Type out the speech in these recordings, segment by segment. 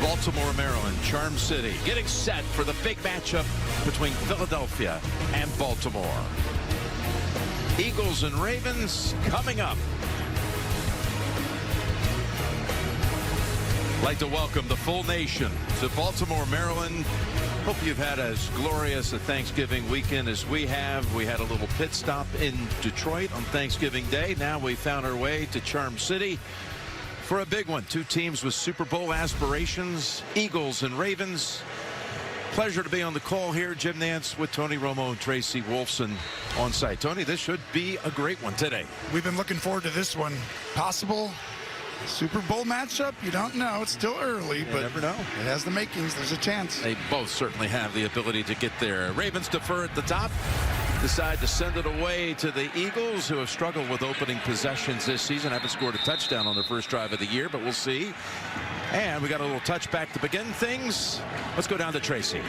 Baltimore, Maryland, Charm City, getting set for the big matchup between Philadelphia and Baltimore. Eagles and Ravens coming up. I'd like to welcome the full nation to Baltimore, Maryland. Hope you've had as glorious a Thanksgiving weekend as we have. We had a little pit stop in Detroit on Thanksgiving Day. Now we found our way to Charm City for a big one. Two teams with Super Bowl aspirations, Eagles and Ravens. Pleasure to be on the call here. Jim Nantz with Tony Romo and Tracy Wolfson on site. Tony, this should be a great one today. We've been looking forward to this one. Possible Super Bowl matchup? You don't know. It's still early, but never know. It has the makings. There's a chance. They both certainly have the ability to get there. Ravens defer at the top. Decide to send it away to the Eagles, who have struggled with opening possessions this season. Haven't scored a touchdown on their first drive of the year, but we'll see. And we got a little touchback to begin things. Let's go down to Tracy.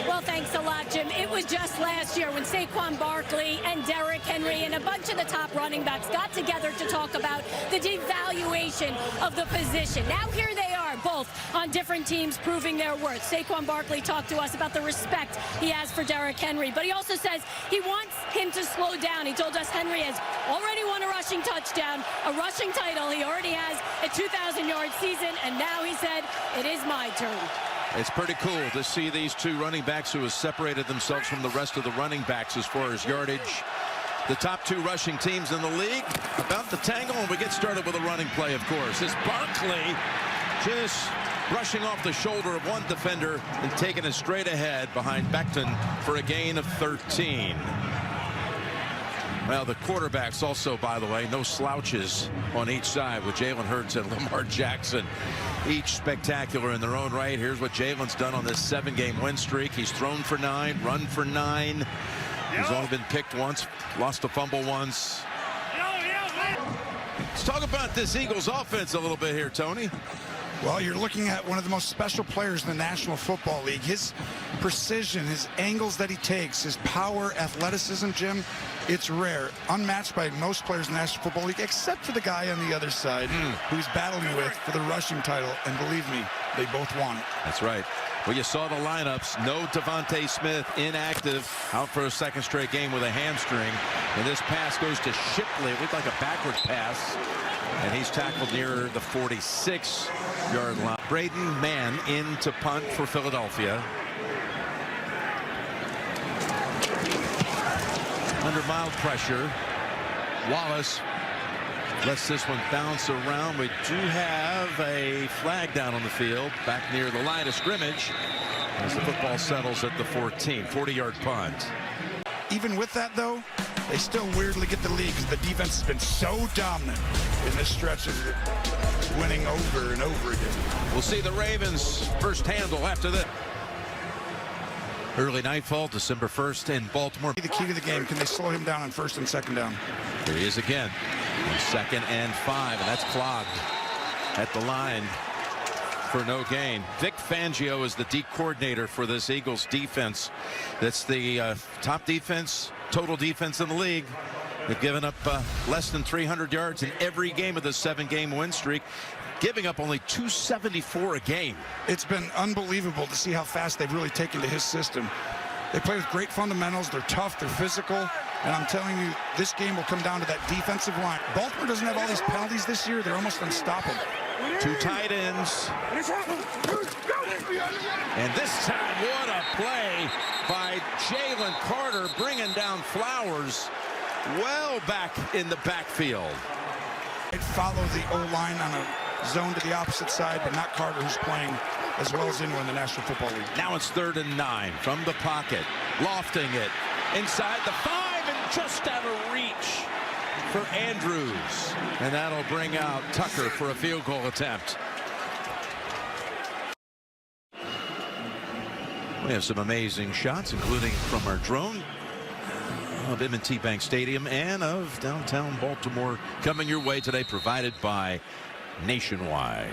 Well, thanks a lot, Jim. It was just last year when Saquon Barkley and Derrick Henry and a bunch of the top running backs got together to talk about the devaluation of the position. Now here they are, both on different teams proving their worth. Saquon Barkley talked to us about the respect he has for Derrick Henry, but he also says he wants him to slow down. He told us Henry has already won a rushing touchdown, a rushing title. He already has a 2,000-yard season, and now he said, it is my turn. It's pretty cool to see these two running backs who have separated themselves from the rest of the running backs as far as yardage. The top two rushing teams in the league about to tangle, and we get started with a running play, of course. It's Barkley just brushing off the shoulder of one defender and taking it straight ahead behind Becton for a gain of 13. Well, the quarterbacks also, by the way, no slouches on each side with Jalen Hurts and Lamar Jackson. Each spectacular in their own right. Here's what Jalen's done on this 7-game win streak. He's thrown for 9, run for 9. He's only been picked once, lost a fumble once. Let's talk about this Eagles offense a little bit here, Tony. Well, you're looking at one of the most special players in the National Football League. His precision, his angles that he takes, his power, athleticism, Jim, it's rare. Unmatched by most players in the National Football League, except for the guy on the other side who he's battling with for the rushing title. And believe me, they both want it. That's right. Well, you saw the lineups. No Devontae Smith, inactive, out for a second straight game with a hamstring. And this pass goes to Shipley. It looked like a backward pass. And he's tackled near the 46-yard line. Braden Mann in to punt for Philadelphia. Under mild pressure. Wallace lets this one bounce around. We do have a flag down on the field back near the line of scrimmage as the football settles at the 14. 40-yard punt. Even with that, though, they still weirdly get the lead because the defense has been so dominant in this stretch of winning over and over again. We'll see the Ravens first handle after this. Early nightfall, December 1st in Baltimore. The key to the game, can they slow him down on first and second down? Here he is again. 2nd and 5, and that's clogged at the line for no gain. Vic Fangio is the D coordinator for this Eagles defense. That's the top defense, total defense in the league. They've given up less than 300 yards in every game of the 7-game win streak, giving up only 274 a game. It's been unbelievable to see how fast they've really taken to his system. They play with great fundamentals. They're tough. They're physical. And I'm telling you, this game will come down to that defensive line. Baltimore doesn't have all these penalties this year. They're almost unstoppable. 2 tight ends. And this time, what a play by Jalen Carter, bringing down Flowers well back in the backfield. It follows the O-line on a zone to the opposite side, but not Carter, who's playing as well as anyone in the National Football League. Now it's 3rd and 9 from the pocket, lofting it inside the 5 and just out of reach for Andrews. And that'll bring out Tucker for a field goal attempt. We have some amazing shots, including from our drone of M&T Bank Stadium and of downtown Baltimore, coming your way today, provided by Nationwide.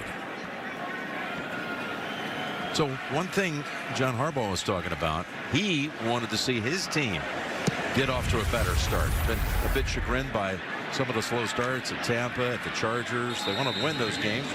So one thing John Harbaugh was talking about, he wanted to see his team get off to a better start. Been a bit chagrined by some of the slow starts at Tampa, at the Chargers. They want to win those games.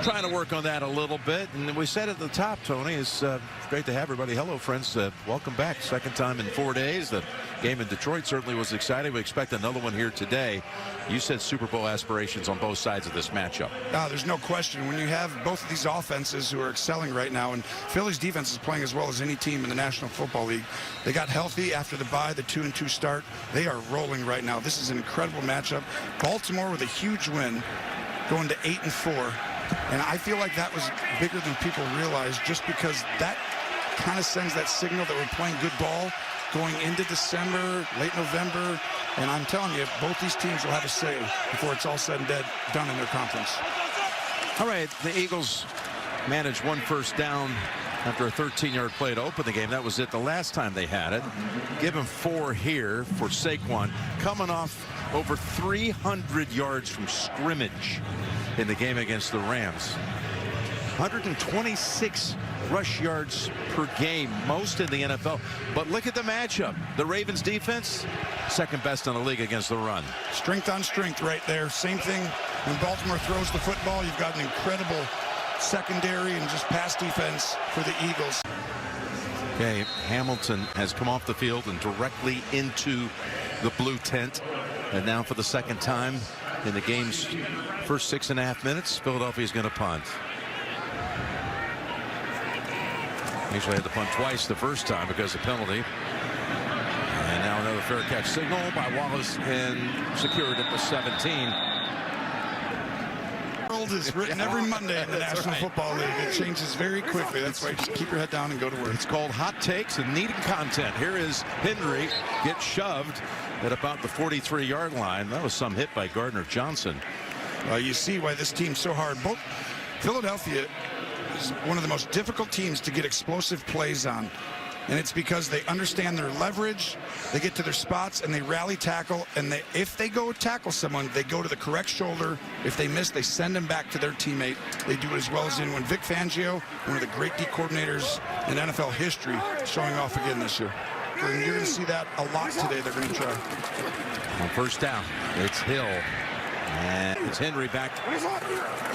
Trying to work on that a little bit. And we said at the top, Tony, it's great to have everybody. Hello, friends. Welcome back. Second time in 4 days. The game in Detroit certainly was exciting. We expect another one here today. You said Super Bowl aspirations on both sides of this matchup. There's no question. When you have both of these offenses who are excelling right now, and Philly's defense is playing as well as any team in the National Football League. They got healthy after the bye, the 2-2 start. They are rolling right now. This is an incredible matchup. Baltimore with a huge win, going to 8-4. And I feel like that was bigger than people realize, just because that kind of sends that signal that we're playing good ball going into December, late November. And I'm telling you, both these teams will have a say before it's all said and done in their conference. All right, the Eagles managed 1 first down after a 13-yard play to open the game. That was it the last time they had it. Give him 4 here for Saquon, coming off over 300 yards from scrimmage in the game against the Rams. 126 rush yards per game, most in the NFL. But look at the matchup. The Ravens defense, second best in the league against the run. Strength on strength right there. Same thing when Baltimore throws the football. You've got an incredible secondary and just pass defense for the Eagles. Okay, Hamilton has come off the field and directly into the blue tent. And now for the second time in the game's first 6.5 minutes, Philadelphia's going to punt. Actually had to punt twice the first time because of penalty. And now another fair catch signal by Wallace and secured at the 17. World is written every Monday in the National Football League. It changes very quickly. That's why you just keep your head down and go to work. It's called hot takes and needing content. Here is Henry, gets shoved at about the 43-yard line. That was some hit by Gardner Johnson. You see why this team's so hard. Both Philadelphia is one of the most difficult teams to get explosive plays on. And it's because they understand their leverage, they get to their spots, and they rally tackle. And if they go tackle someone, they go to the correct shoulder. If they miss, they send them back to their teammate. They do it as well as anyone. Vic Fangio, one of the great D coordinators in NFL history, showing off again this year. And you're going to see that a lot today. They're going to try. On first down, it's Hill. And it's Henry back,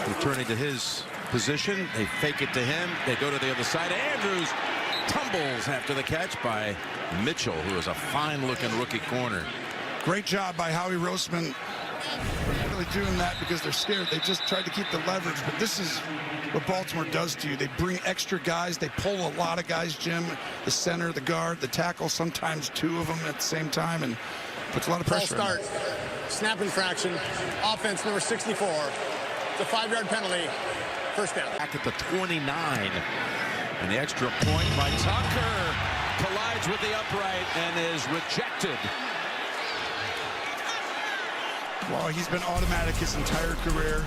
returning to his position. They fake it to him. They go to the other side. Andrews tumbles after the catch by Mitchell, who is a fine-looking rookie corner. Great job by Howie Roseman. They're not really doing that because they're scared. They just tried to keep the leverage. But this is what Baltimore does to you. They bring extra guys. They pull a lot of guys, Jim. The center, the guard, the tackle, sometimes 2 of them at the same time, and puts a lot of pressure on them. Snap infraction. Offense number 64. It's a 5-yard penalty. First down. Back at the 29. And the extra point by Tucker collides with the upright and is rejected. Well, he's been automatic his entire career.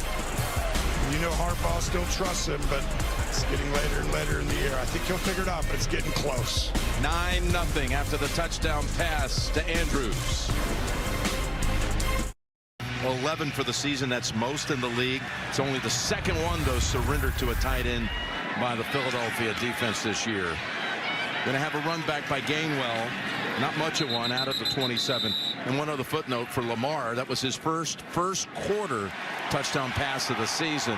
You know Harbaugh still trusts him, but it's getting later and later in the year. I think he'll figure it out, but it's getting close. 9-0 after the touchdown pass to Andrews. 11 for the season. That's most in the league. It's only the second one, though, surrendered to a tight end by the Philadelphia defense this year. Going to have a run back by Gainwell. Not much of one out of the 27. And one other footnote for Lamar. That was his first quarter touchdown pass of the season.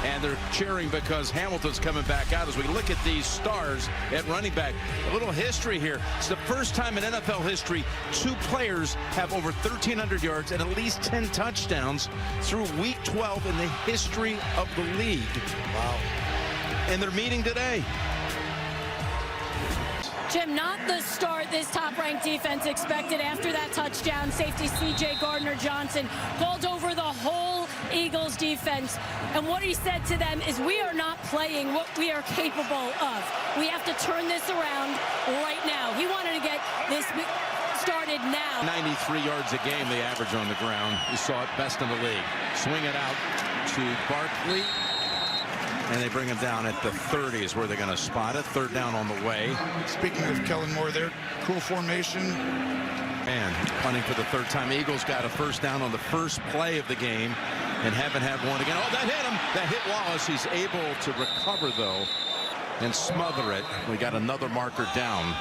And they're cheering because Hamilton's coming back out. As we look at these stars at running back, a little history here. It's the first time in NFL history 2 players have over 1,300 yards and at least 10 touchdowns through week 12 in the history of the league. Wow. And they're meeting today. Jim, not the start this top-ranked defense expected after that touchdown. Safety C.J. Gardner-Johnson called over the whole Eagles defense. And what he said to them is, we are not playing what we are capable of. We have to turn this around right now. He wanted to get this started now. 93 yards a game they average on the ground. We saw it best in the league. Swing it out to Barkley. And they bring him down at the 30s where they're going to spot it. Third down on the way. Speaking of Kellen Moore there, cool formation. And punting for the third time. Eagles got a first down on the first play of the game and haven't had one again. Oh, that hit him. That hit Wallace. He's able to recover, though, and smother it. We got another marker down.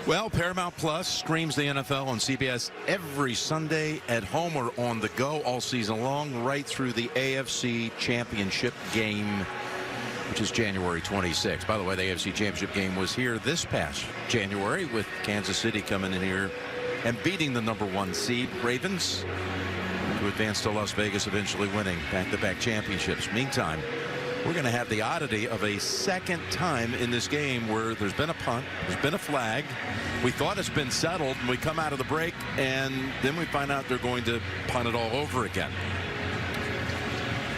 Well, Paramount Plus streams the NFL on CBS every Sunday at home or on the go all season long, right through the AFC Championship game, which is January 26th. By the way, the AFC Championship game was here this past January, with Kansas City coming in here and beating the #1 seed Ravens to advance to Las Vegas, eventually winning back-to-back championships. Meantime, we're going to have the oddity of a second time in this game where there's been a punt, there's been a flag. We thought it's been settled, and we come out of the break, and then we find out they're going to punt it all over again.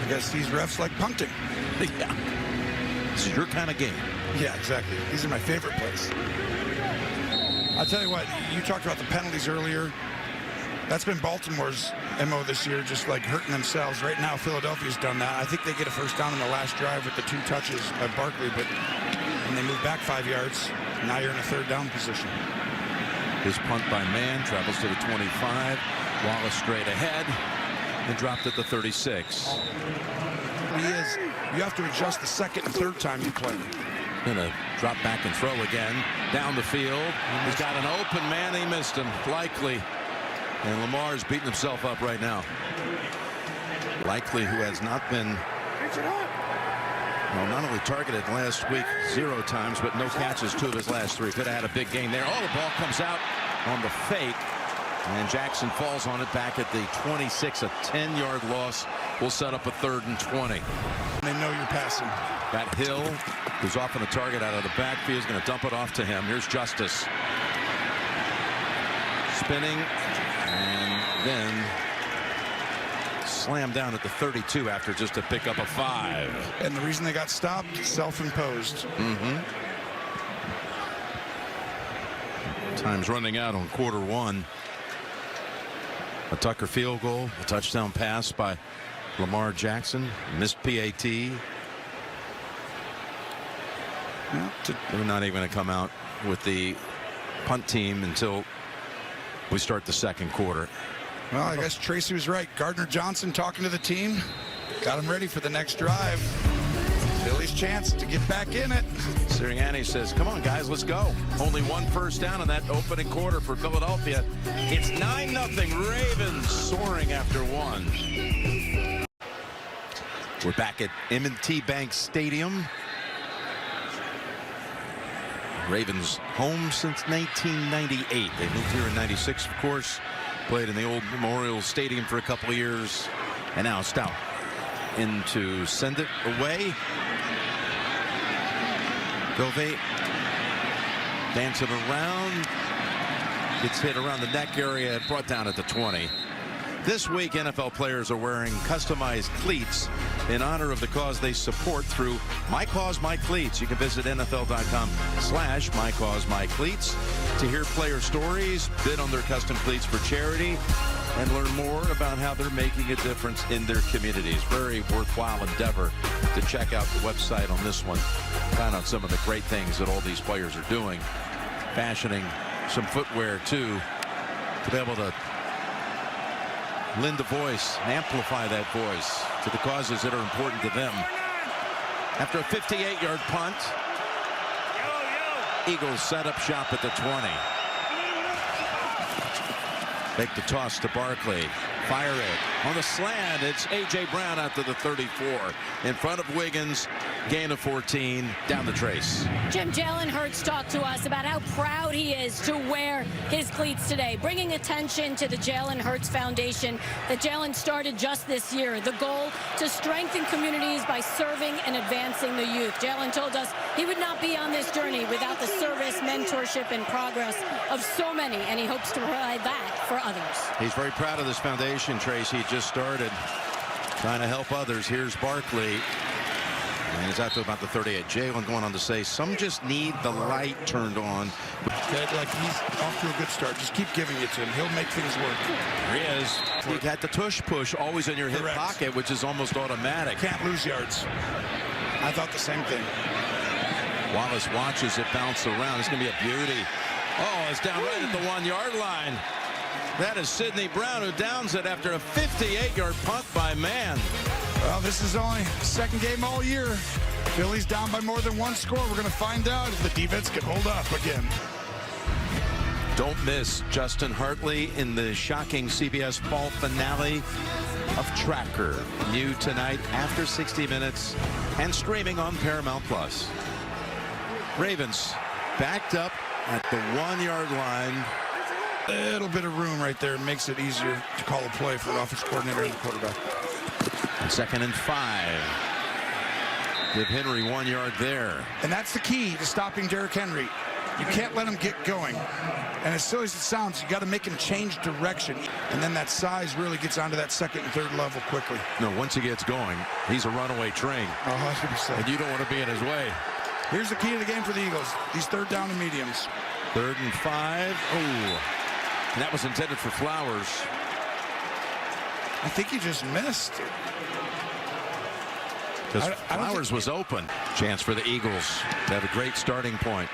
I guess these refs like punting. Yeah. This is your kind of game. Yeah, exactly. These are my favorite plays. I'll tell you what, you talked about the penalties earlier. That's been Baltimore's MO this year, just like hurting themselves. Right now, Philadelphia's done that. I think they get a first down in the last drive with the 2 touches by Barkley, but when they move back 5 yards, now you're in a third down position. His punt by Man travels to the 25. Wallace straight ahead and dropped at the 36. You have to adjust the second and third time you play. Gonna drop back and throw again down the field. He's got an open man. He missed him, likely. And Lamar's beating himself up right now. Likely, who has not been, well, not only targeted last week 0 times, but no catches 2 of his last 3. Could have had a big game there. Oh, the ball comes out on the fake. And Jackson falls on it back at the 26. A 10-yard loss will set up a 3rd and 20. They know you're passing. That Hill, who's often a target out of the backfield, is going to dump it off to him. Here's Justice. Spinning. And then slammed down at the 32 after just a pickup of 5. And the reason they got stopped, self-imposed. Time's running out on quarter-1. A Tucker field goal, a touchdown pass by Lamar Jackson, missed PAT. They're not even going to come out with the punt team until we start the second quarter. Well, I guess Tracy was right. Gardner Johnson talking to the team, got him ready for the next drive. Philly's chance to get back in it. Sirianni says, come on, guys, let's go. Only 1 first down in that opening quarter for Philadelphia. It's 9-0. Ravens soaring after 1. We're back at M&T Bank Stadium. Ravens home since 1998. They moved here in 96, of course. Played in the old Memorial Stadium for a couple of years. And now Stout in to send it away. Gove dancing around. Gets hit around the neck area, brought down at the 20. This week, NFL players are wearing customized cleats in honor of the cause they support through My Cause, My Cleats. You can visit NFL.com/MyCauseMyCleats to hear player stories, bid on their custom cleats for charity, and learn more about how they're making a difference in their communities. Very worthwhile endeavor to check out the website on this one. Find out some of the great things that all these players are doing. Fashioning some footwear, too, to be able to lend a voice, amplify that voice to the causes that are important to them. After a 58-yard punt, Eagles set up shop at the 20. Make the toss to Barkley. Fire it. On the slant, it's A.J. Brown out to the 34. In front of Wiggins. Gain of 14. Down the trace. Jim, Jalen Hurts talked to us about how proud he is to wear his cleats today, bringing attention to the Jalen Hurts Foundation that Jalen started just this year. The goal to strengthen communities by serving and advancing the youth. Jalen told us he would not be on this journey without the service, mentorship, and progress of so many, and he hopes to provide that for others. He's very proud of this foundation, Tracy. Just started trying to help others. Here's Barkley. And he's out to about the 38. Jalen going on to say, some just need the light turned on. Like, he's off to a good start. Just keep giving it to him. He'll make things work. There he is. You got the tush push always in your hip Correct. pocket, which is almost automatic. Can't lose yards. I thought the same thing. Wallace watches it bounce around. It's going to be a beauty. Oh, it's down right at the 1-yard line. That is Sidney Brown, who downs it after a 58-yard punt by Man. Well, this is only second game all year. Philly's down by more than 1 score. We're going to find out if the defense can hold up again. Don't miss Justin Hartley in the shocking CBS fall finale of Tracker. New tonight after 60 minutes and streaming on Paramount Plus. Ravens backed up at the 1-yard line. A little bit of room right there makes it easier to call a play for the offense coordinator and the quarterback. 2nd and 5. Give Henry 1 yard there. And that's the key to stopping Derrick Henry. You can't let him get going. And as silly as it sounds, you got to make him change direction. And then that size really gets onto that 2nd and 3rd level quickly. No, once he gets going, he's a runaway train. 100%. And you don't want to be in his way. Here's the key to the game for the Eagles. These 3rd down and mediums. 3rd and 5. Oh, and that was intended for Flowers. I think he just missed. Because Flowers was open. Chance for the Eagles to have a great starting point.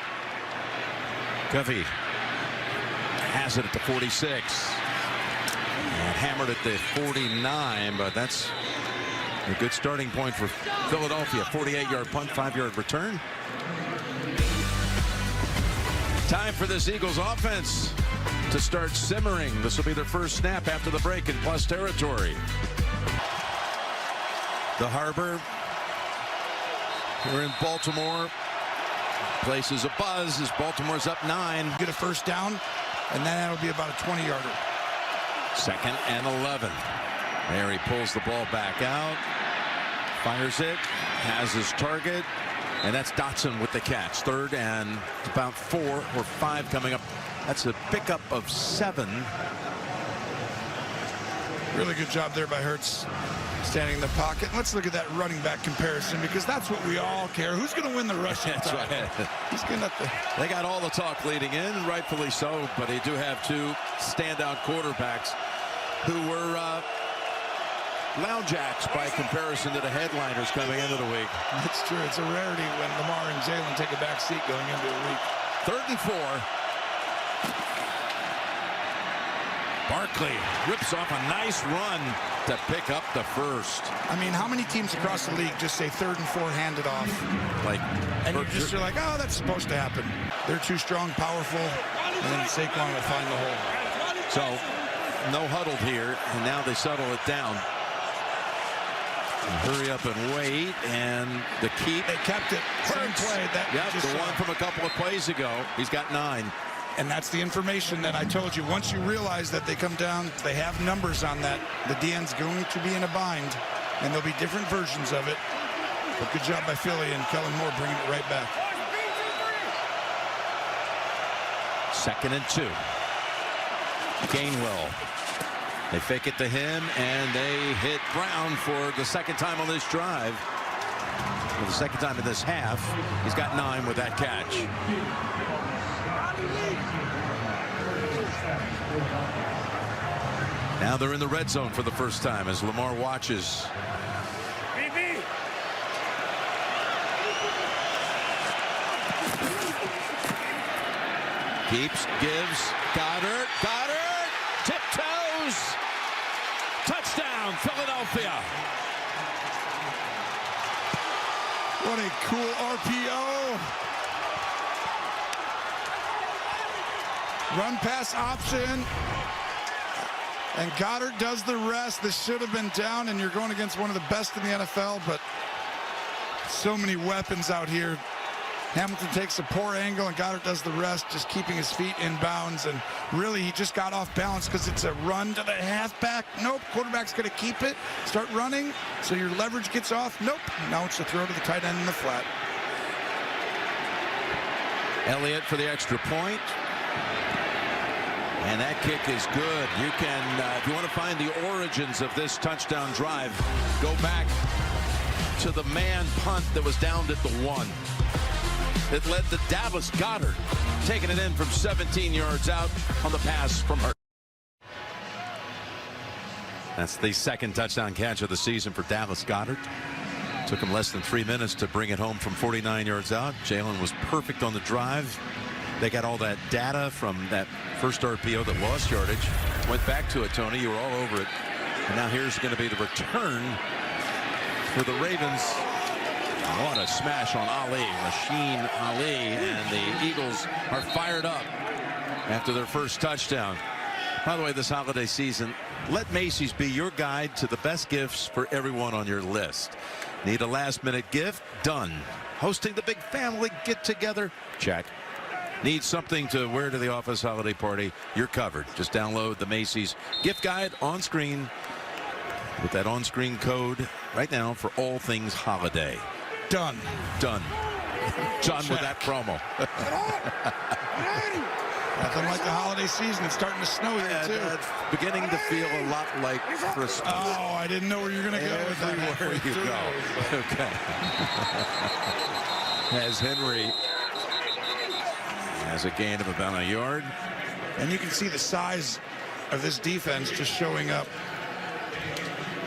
Covey has it at the 46. And hammered at the 49, but that's a good starting point for Philadelphia. 48-yard punt, 5-yard return. Time for this Eagles offense to start simmering. This will be their first snap after the break in plus territory. The Harbor here in Baltimore. Place is a buzz as Baltimore's up 9. Get a first down, and then that'll be about a 20-yarder. 2nd and 11. There he pulls the ball back out. Fires it. Has his target. And that's Dotson with the catch. 3rd and about 4 or 5 coming up. That's a pickup of 7. Really good job there by Hurts, standing in the pocket. Let's look at that running back comparison, because that's what we all care. Who's going to win the rushing That's battle? right. He's going to. They got all the talk leading in, rightfully so, but they do have 2 standout quarterbacks who were lounge-acts by comparison to the headliners coming into the week. That's true. It's a rarity when Lamar and Jalen take a back seat going into a week. 3rd and 4. Barkley rips off a nice run to pick up the first. I mean, how many teams across the league just say 3rd and 4 handed off? Like, and you're like, oh, that's supposed to happen. They're too strong, powerful, and then Saquon will find the hole. So, no huddle here, and now they settle it down. Hurry up and wait, and the keep. They kept it. Same play. Yep, the one from a couple of plays ago. He's got 9. And that's the information that I told you. Once you realize that they come down, they have numbers on that. The DN's going to be in a bind, and there'll be different versions of it. But good job by Philly and Kellen Moore bringing it right back. 2nd and 2. Gainwell. They fake it to him, and they hit Brown for the 2nd time on this drive. For the 2nd time in this half. He's got 9 with that catch. Now they're in the red zone for the first time as Lamar watches. Keeps, gives, Goddard, tiptoes, touchdown, Philadelphia. What a cool RPO. Run pass option. And Goddard does the rest. This should have been down, and you're going against one of the best in the NFL, but so many weapons out here. Hamilton takes a poor angle, and Goddard does the rest, just keeping his feet in bounds. And really, he just got off balance because it's a run to the halfback. Nope, quarterback's going to keep it, start running, so your leverage gets off. Nope, now it's a throw to the tight end in the flat. Elliott for the extra point. And that kick is good. You can, if you want to find the origins of this touchdown drive, go back to the man punt that was downed at the 1. It led to Dallas Goedert taking it in from 17 yards out on the pass from Hurts. That's the 2nd touchdown catch of the season for Dallas Goedert. Took him less than 3 minutes to bring it home from 49 yards out. Jalen was perfect on the drive. They got all that data from that first RPO that lost yardage. Went back to it, Tony. You were all over it. And now here's going to be the return for the Ravens. What a smash on Ali, Rasheen Ali, and the Eagles are fired up. after their first touchdown. By the way, this holiday season, let Macy's be your guide to the best gifts for everyone on your list. Need a last-minute gift? Done. Hosting the big family get-together? Check. Need something to wear to the office holiday party? You're covered. Just download the Macy's gift guide on screen with that on-screen code right now for all things holiday. Done. Done. Done with that promo. Nothing like the holiday season. It's starting to snow here, too. It's beginning to feel a lot like Christmas. Oh, I didn't know where you were going to go with that. Everywhere you go. Okay. As Henry has a gain of about a yard. And you can see the size of this defense just showing up.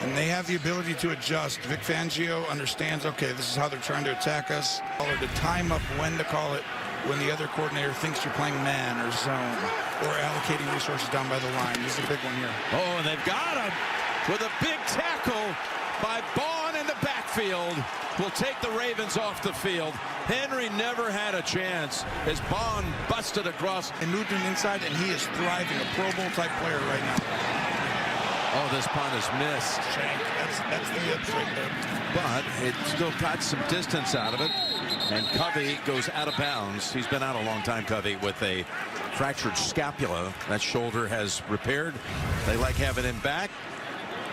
And they have the ability to adjust. Vic Fangio understands, okay, this is how they're trying to attack us. Or to time up when to call it when the other coordinator thinks you're playing man or zone or allocating resources down by the line. This is a big one here. Oh, and they've got him with a big tackle by Bond in the backfield. Will take the Ravens off the field. Henry never had a chance as Bond busted across. They moved him inside, and he is thriving, a Pro Bowl type player right now. Oh, this punt is missed. That's the yips right there. But it still got some distance out of it. And Covey goes out of bounds. He's been out a long time, Covey, with a fractured scapula. That shoulder has repaired. They like having him back.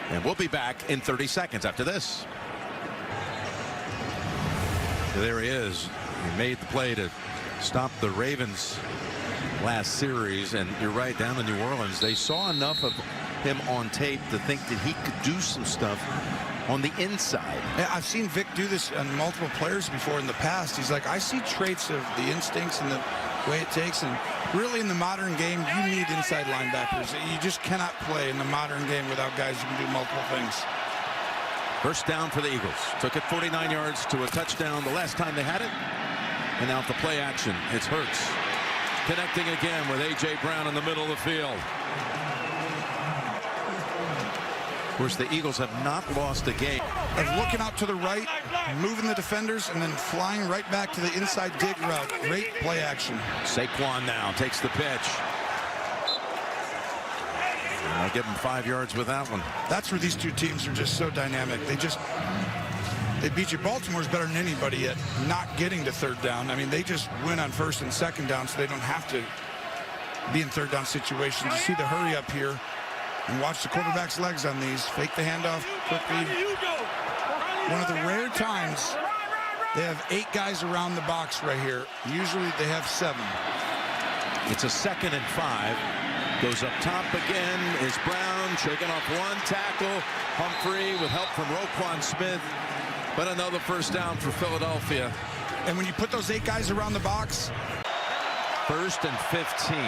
And we'll be back in 30 seconds after this. There he is. He made the play to stop the Ravens last series. And you're right, down in New Orleans, they saw enough of him on tape to think that he could do some stuff on the inside. Yeah, I've seen Vic do this on multiple players before in the past. He's like, I see traits of the instincts and the way it takes. And really in the modern game, you need inside linebackers. You just cannot play in the modern game without guys who can do multiple things. First down for the Eagles. Took it 49 yards to a touchdown the last time they had it. And now the play action. It's Hurts connecting again with A.J. Brown in the middle of the field. Of course, the Eagles have not lost a game. Of looking out to the right, moving the defenders, and then flying right back to the inside dig route. Great play action. Saquon now takes the pitch. I'll give him 5 yards with that one. That's where these two teams are just so dynamic. They beat you. Baltimore's better than anybody at not getting to third down. I mean, they just win on first and second down, so they don't have to be in third down situations. You see the hurry up here. And watch the quarterback's legs on these. Fake the handoff quickly. One of the rare times they have 8 guys around the box right here. Usually they have 7. It's a 2nd and 5. Goes up top again is Brown, shaking off one tackle. Humphrey with help from Roquan Smith. But another first down for Philadelphia. And when you put those 8 guys around the box. 1st and 15.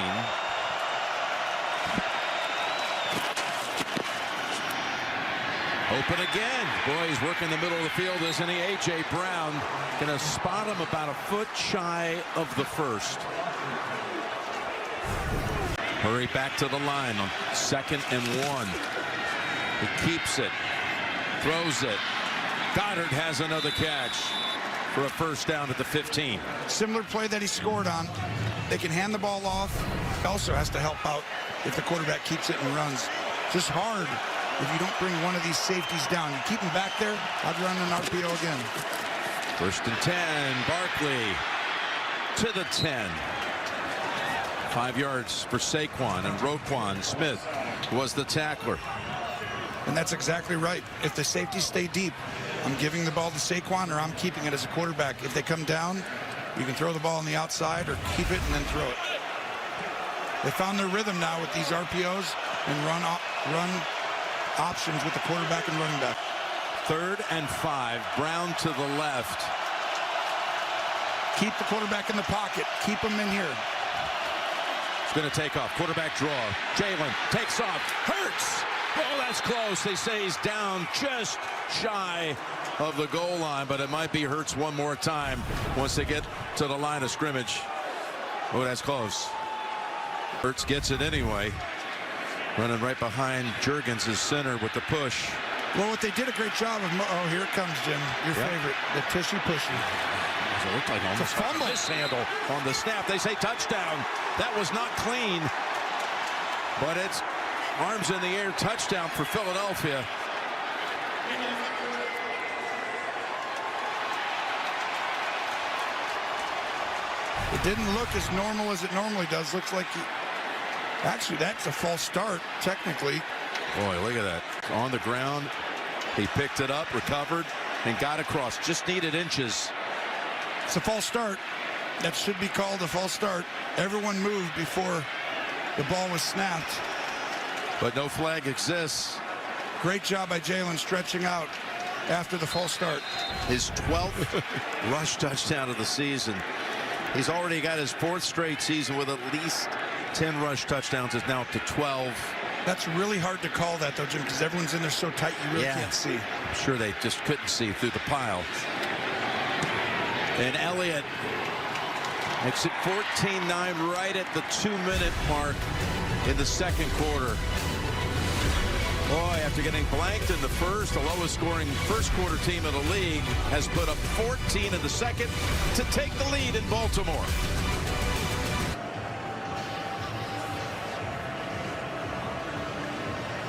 Open again. Boy, he's working the middle of the field, isn't he? A.J. Brown gonna spot him about a foot shy of the first. Hurry back to the line on 2nd and 1. He keeps it. Throws it. Goddard has another catch for a first down at the 15. Similar play that he scored on. They can hand the ball off. Also has to help out if the quarterback keeps it and runs. Just hard. If you don't bring one of these safeties down, you keep them back there, I'd run an RPO again. 1st and 10, Barkley to the 10. 5 yards for Saquon, and Roquan Smith was the tackler. And that's exactly right. If the safeties stay deep, I'm giving the ball to Saquon or I'm keeping it as a quarterback. If they come down, you can throw the ball on the outside or keep it and then throw it. They found their rhythm now with these RPOs and run options with the quarterback and running back. 3rd and 5. Brown to the left. Keep the quarterback in the pocket. Keep him in here. It's going to take off. Quarterback draw. Jalen takes off. Hurts. Oh, that's close. They say he's down just shy of the goal line, but it might be Hurts one more time once they get to the line of scrimmage. Oh, that's close. Hurts gets it anyway. Running right behind Jurgens' center with the push. Well, what they did a great job of. Oh, here it comes, Jim. Your favorite, the tushy pushy. It looked like almost a fumble. Mishandle on the snap. They say touchdown. That was not clean, but it's arms in the air, touchdown for Philadelphia. It didn't look as normal as it normally does. Looks like actually that's a false start technically. Boy, look at that. On the ground. He picked it up, recovered, and got across. Just needed inches. It's a false start. That should be called a false start. Everyone moved before the ball was snapped. But no flag exists. Great job by Jalen stretching out after the false start. His 12th rush touchdown of the season. He's already got his 4th straight season with at least 10 rush touchdowns. Is now up to 12. That's really hard to call that, though, Jim, because everyone's in there so tight you really can't see. I'm sure they just couldn't see through the pile. And Elliott makes it 14-9 right at the 2-minute mark in the second quarter. Boy, after getting blanked in the first, the lowest scoring first quarter team in the league has put up 14 in the second to take the lead in Baltimore.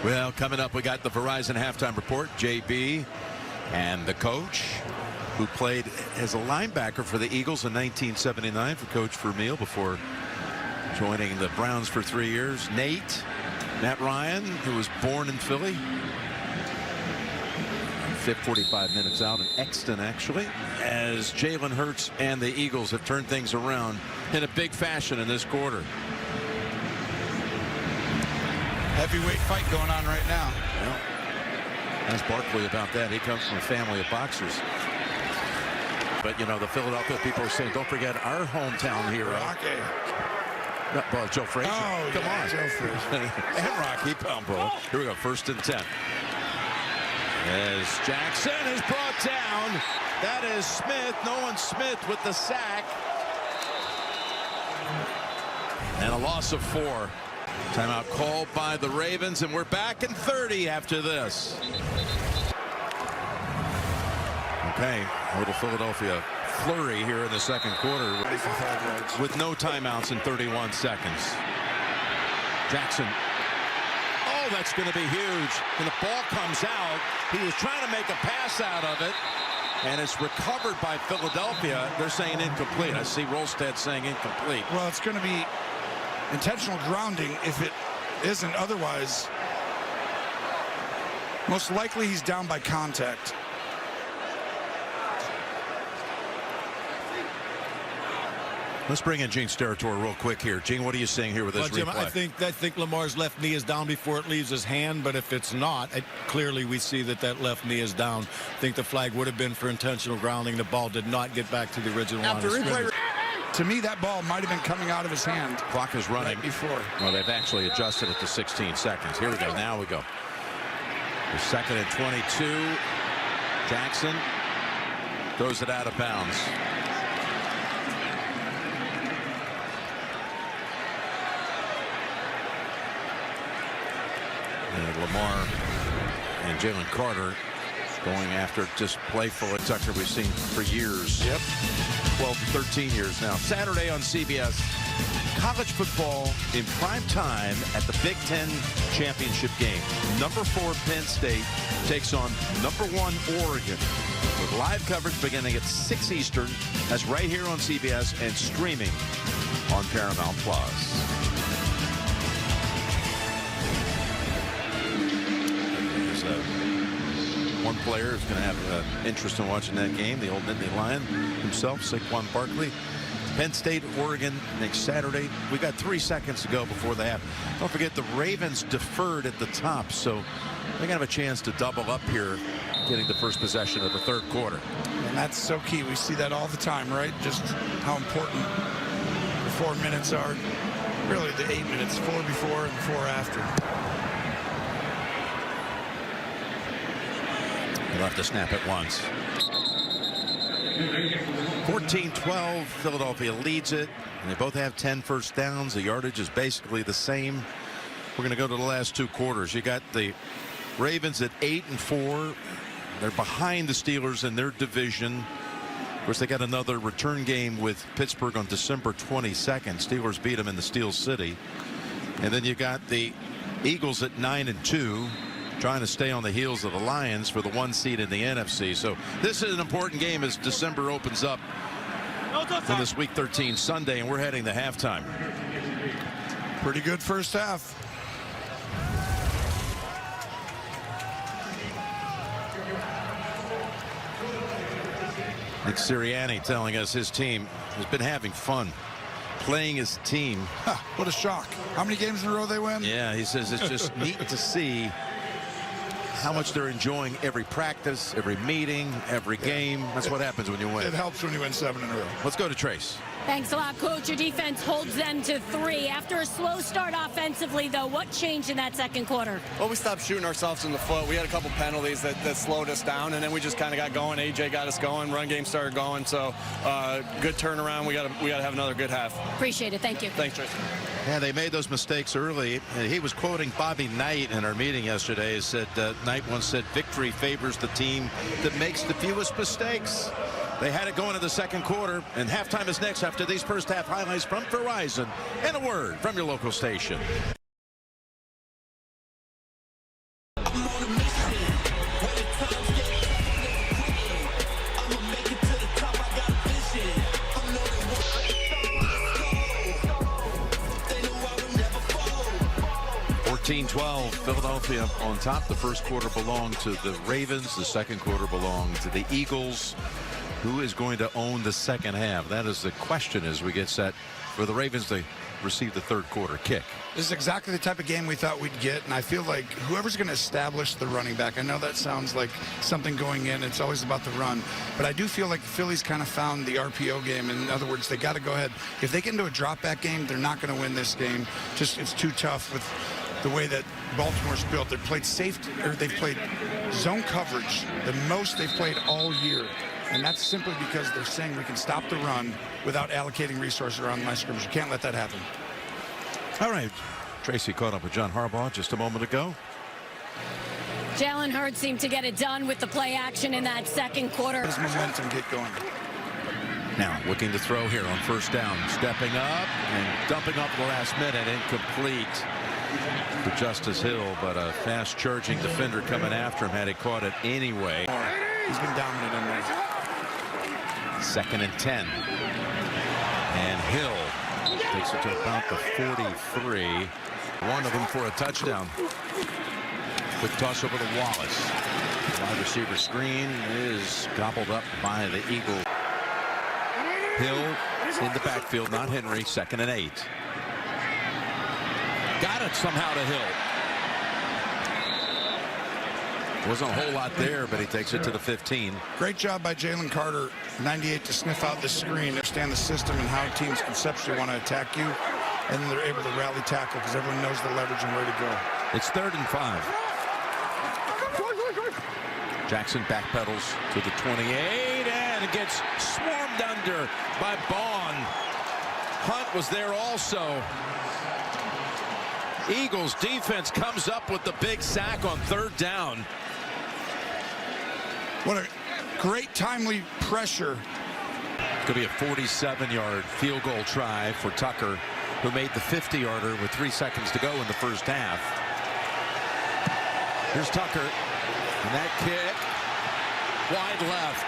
Well, coming up, we got the Verizon halftime report. JB and the coach, who played as a linebacker for the Eagles in 1979 for Coach Vermeil before joining the Browns for 3 years. Matt Ryan, who was born in Philly. 45 minutes out in Exton, actually, as Jalen Hurts and the Eagles have turned things around in a big fashion in this quarter. Heavyweight fight going on right now. Well, ask Barkley about that. He comes from a family of boxers. But, you know, the Philadelphia people are saying, don't forget our hometown hero. Rocky. Well, Joe Frazier. Oh, come yeah, on. Joe Frazier. And Rocky Poundball. Here we go. 1st and 10. As Jackson is brought down. That is Smith. Nolan Smith with the sack. And a loss of 4. Timeout called by the Ravens, and we're back in 30 after this. Okay, a little Philadelphia flurry here in the second quarter with no timeouts in 31 seconds. Jackson. Oh, that's going to be huge. And the ball comes out. He was trying to make a pass out of it, and it's recovered by Philadelphia. They're saying incomplete. I see Rolstad saying incomplete. Well, it's going to be intentional grounding if it isn't otherwise. Most likely he's down by contact. Let's bring in Gene Steratore real quick here. Gene, what are you seeing here with this Jim, replay? I think Lamar's left knee is down before it leaves his hand, but if it's not, clearly we see that left knee is down. I think the flag would have been for intentional grounding. The ball did not get back to the original line of scrimmage. To me, that ball might have been coming out of his hand. Clock is running. Right before. Well, they've actually adjusted it to 16 seconds. Here we go. Now we go. The 2nd and 22. Jackson throws it out of bounds. And Lamar and Jalen Carter going after just playful Tucker we've seen for years. Yep. 12, 13 years now. Saturday on CBS. College football in prime time at the Big Ten championship game. Number 4 Penn State takes on number 1 Oregon. With live coverage beginning at 6 Eastern. That's right here on CBS and streaming on Paramount Plus. One player is going to have interest in watching that game, the old Nittany Lion himself, Saquon Barkley. Penn State, Oregon next Saturday. We got 3 seconds to go before the half. Don't forget the Ravens deferred at the top, so they're going to have a chance to double up here, getting the first possession of the third quarter. And that's so key. We see that all the time, right? Just how important the 4 minutes are. Really, the 8 minutes, 4 before and 4 after. He'll have to snap it once. 14-12, Philadelphia leads it, and they both have 10 first downs. The yardage is basically the same. We're going to go to the last 2 quarters. You got the Ravens at 8-4. They're behind the Steelers in their division. course, they got another return game with Pittsburgh on December 22nd. Steelers beat them in the Steel City. And then you got the Eagles at 9-2, trying to stay on the heels of the Lions for the 1 seed in the NFC. So this is an important game as December opens up on this Week 13 Sunday, and we're heading to halftime. Pretty good first half. Nick Sirianni telling us his team has been having fun playing his team. What a shock. How many games in a row they win? Yeah, he says it's just neat to see how much they're enjoying every practice, every meeting, every game. That's what happens when you win. It helps when you win 7 in a row. Let's go to Trace. Thanks a lot, Coach. Your defense holds them to 3. After a slow start offensively, though, what changed in that second quarter? Well, we stopped shooting ourselves in the foot. We had a couple penalties that slowed us down, and then we just kind of got going. AJ got us going. Run game started going. So good turnaround. We got to have another good half. Appreciate it. Thank you. Thanks, Tracy. Yeah, they made those mistakes early. He was quoting Bobby Knight in our meeting yesterday. He said Knight once said victory favors the team that makes the fewest mistakes. They had it going in the second quarter, and halftime is next after these first half highlights from Verizon and a word from your local station. (14-12) Philadelphia on top. The first quarter belonged to the Ravens. The second quarter belonged to the Eagles. Who is going to own the second half? That is the question as we get set for the Ravens to receive the third quarter kick. This is exactly the type of game we thought we'd get, and I feel like whoever's going to establish the running back, I know that sounds like something going in, it's always about the run, but I do feel like Philly's kind of found the RPO game. In other words, they got to go ahead. If they get into a drop back game, they're not going to win this game. Just it's too tough with the way that Baltimore's built. They've played safety, or they've played zone coverage the most they've played all year. And that's simply because they're saying we can stop the run without allocating resources around the line of scrimmage. You can't let that happen. All right. Tracy caught up with John Harbaugh just a moment ago. Jalen Hurts seemed to get it done with the play action in that second quarter. Let his momentum get going. Now looking to throw here on first down. Stepping up and dumping up the last minute. Incomplete to Justice Hill, but a fast charging defender coming after him had he caught it anyway. He's been dominant in there. 2nd and 10. And Hill takes it to about the 43. One of them for a touchdown. Quick toss over to Wallace. Wide receiver screen is gobbled up by the Eagle. Hill in the backfield, not Henry. 2nd and 8. Got it somehow to Hill. Wasn't a whole lot there, but he takes it to the 15. Great job by Jalen Carter, 98, to sniff out the screen, understand the system and how teams conceptually want to attack you, and then they're able to rally tackle because everyone knows the leverage and where to go. It's 3rd and 5. Jackson backpedals to the 28 and it gets swarmed under by Bond. Hunt was there also. Eagles defense comes up with the big sack on 3rd down. What a great timely pressure. It's going to be a 47-yard field goal try for Tucker, who made the 50-yarder with 3 seconds to go in the first half. Here's Tucker, and that kick wide left.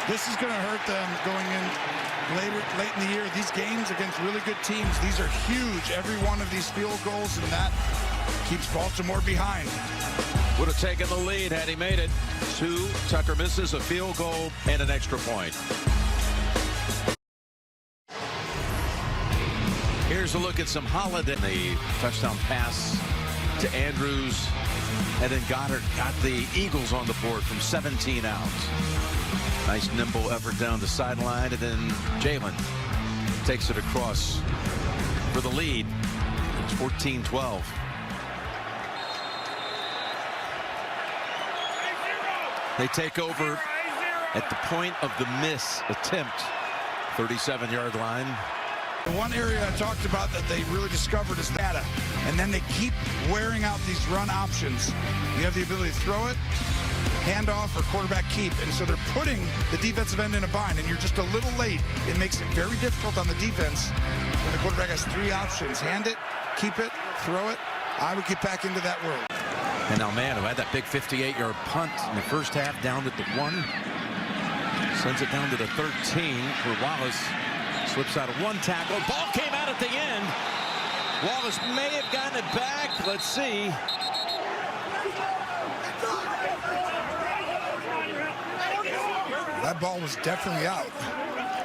This is going to hurt them going in late in the year. These games against really good teams, these are huge. Every one of these field goals, and that keeps Baltimore behind. Would have taken the lead had he made it. 2. Tucker misses a field goal and an extra point. Here's a look at some Holiday. The touchdown pass to Andrews, and then Goddard got the Eagles on the board from 17 out. Nice nimble effort down the sideline, and then Jalen takes it across for the lead. It's 14-12. They take over at the point of the miss attempt. 37-yard line. The one area I talked about that they really discovered is data, and then they keep wearing out these run options. You have the ability to throw it, handoff or quarterback keep. And so they're putting the defensive end in a bind, and you're just a little late. It makes it very difficult on the defense when the quarterback has three options: hand it, keep it, throw it. I would get back into that world. And Almano had that big 58-yard punt in the first half, down at the 1. Sends it down to the 13 for Wallace. Slips out of one tackle. Ball came out at the end. Wallace may have gotten it back. Let's see. That ball was definitely out.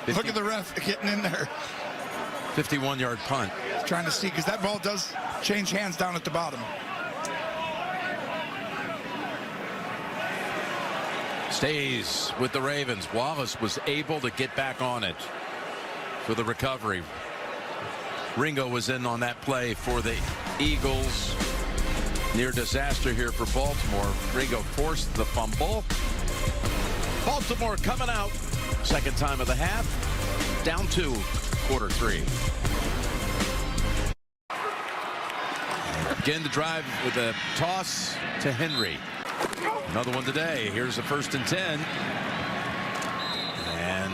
Look at the ref getting in there. 51-yard punt. Trying to see, because that ball does change hands down at the bottom. Stays with the Ravens. Wallace was able to get back on it for the recovery. Ringo was in on that play for the Eagles. Near disaster here for Baltimore. Ringo forced the fumble. Baltimore coming out. Second time of the half. Down 2, quarter 3. Again, the drive with a toss to Henry. Another one today. Here's a 1st and 10. And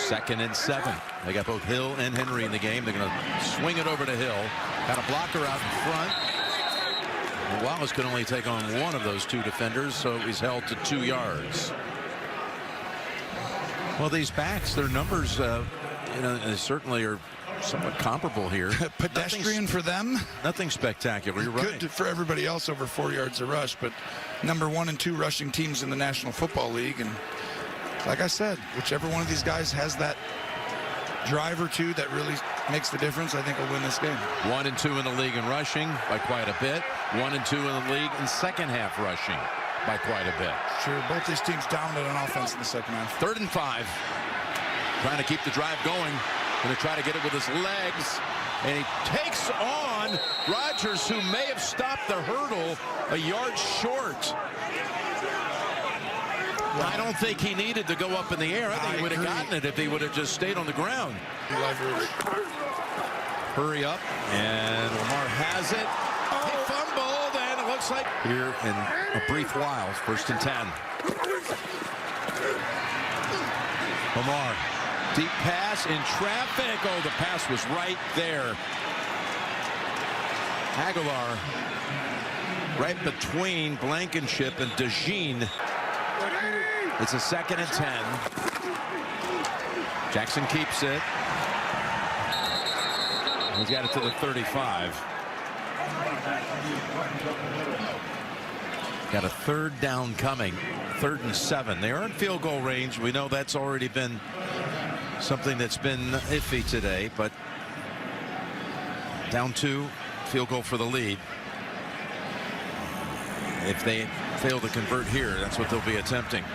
2nd and 7. They got both Hill and Henry in the game. They're going to swing it over to Hill. Got a blocker out in front. And Wallace could only take on one of those two defenders, so he's held to 2 yards. Well, these backs, their numbers, certainly are somewhat comparable here. Pedestrian for them. Nothing spectacular. You're right. Good for everybody else over 4 yards a rush, but number 1 and 2 rushing teams in the National Football League. And like I said, whichever one of these guys has that drive or two that really makes the difference, I think will win this game. 1 and 2 in the league in rushing by quite a bit. 1 and 2 in the league in second half rushing by quite a bit. Sure, both these teams dominant on offense in the second half. 3rd and 5. Trying to keep the drive going. Going to try to get it with his legs. And he takes on Rodgers, who may have stopped the hurdle a yard short. I don't think he needed to go up in the air. I think he would have gotten it if he would have just stayed on the ground. Hurry up, and Lamar has it. He fumbled, and it looks like here in a brief while. 1st and 10. Lamar, deep pass in traffic. Oh, the pass was right there. Aguilar right between Blankenship and DeJean. It's a 2nd and 10. Jackson keeps it. He's got it to the 35. Got a 3rd down coming. 3rd and 7. They are in field goal range. We know that's already been something that's been iffy today, but down 2, field goal for the lead. If they fail to convert here, that's what they'll be attempting.